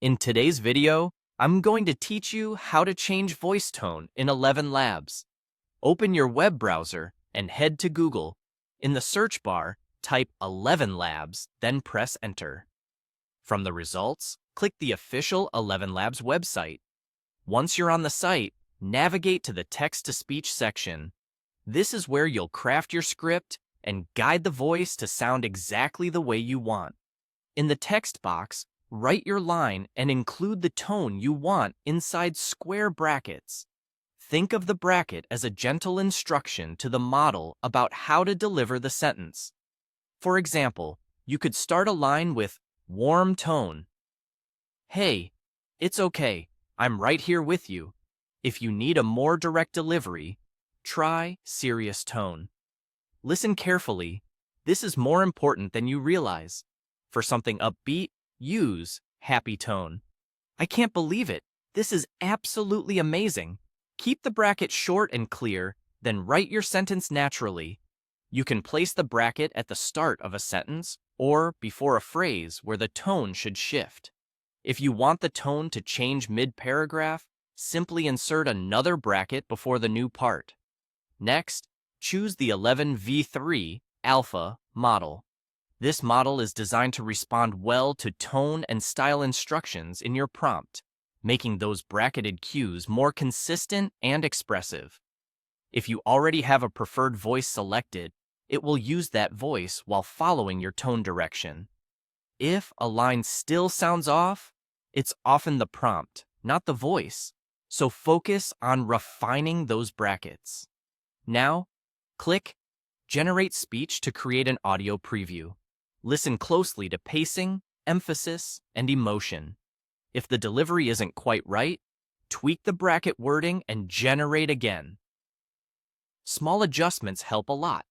In today's video, I'm going to teach you how to change voice tone in ElevenLabs. Open your web browser and head to Google. In the search bar, type ElevenLabs, then press Enter. From the results, click the official ElevenLabs website. Once you're on the site, navigate to the text-to-speech section. This is where you'll craft your script and guide the voice to sound exactly the way you want. In the text box, write your line and include the tone you want inside square brackets. Think of the bracket as a gentle instruction to the model about how to deliver the sentence. For example, you could start a line with warm tone. Hey, it's okay, I'm right here with you. If you need a more direct delivery, try serious tone. Listen carefully. This is more important than you realize. For something upbeat, use happy tone. I can't believe it. This is absolutely amazing. Keep the bracket short and clear, then write your sentence naturally. You can place the bracket at the start of a sentence or before a phrase where the tone should shift. If you want the tone to change mid-paragraph, simply insert another bracket before the new part. Next, choose the 11v3 alpha model. This model is designed to respond well to tone and style instructions in your prompt, making those bracketed cues more consistent and expressive. If you already have a preferred voice selected, it will use that voice while following your tone direction. If a line still sounds off, it's often the prompt, not the voice, so focus on refining those brackets. Now, click Generate Speech to create an audio preview. Listen closely to pacing, emphasis, and emotion. If the delivery isn't quite right, tweak the bracket wording and generate again. Small adjustments help a lot.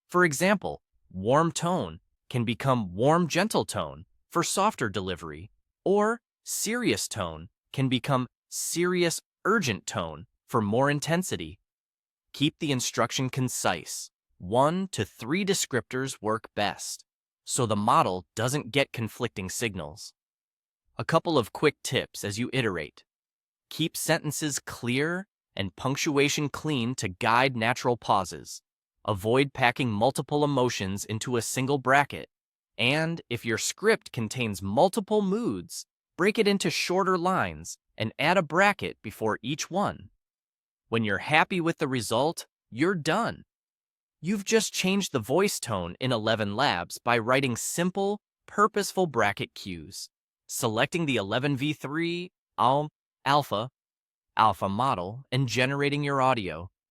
For example, warm tone can become warm gentle tone for softer delivery, or serious tone can become serious urgent tone for more intensity. Keep the instruction concise. 1 to 3 descriptors work best, so the model doesn't get conflicting signals. A couple of quick tips as you iterate. Keep sentences clear and punctuation clean to guide natural pauses. Avoid packing multiple emotions into a single bracket. And if your script contains multiple moods, break it into shorter lines and add a bracket before each one. When you're happy with the result, you're done. You've just changed the voice tone in ElevenLabs by writing simple, purposeful bracket cues, selecting the 11v3 alpha model, and generating your audio.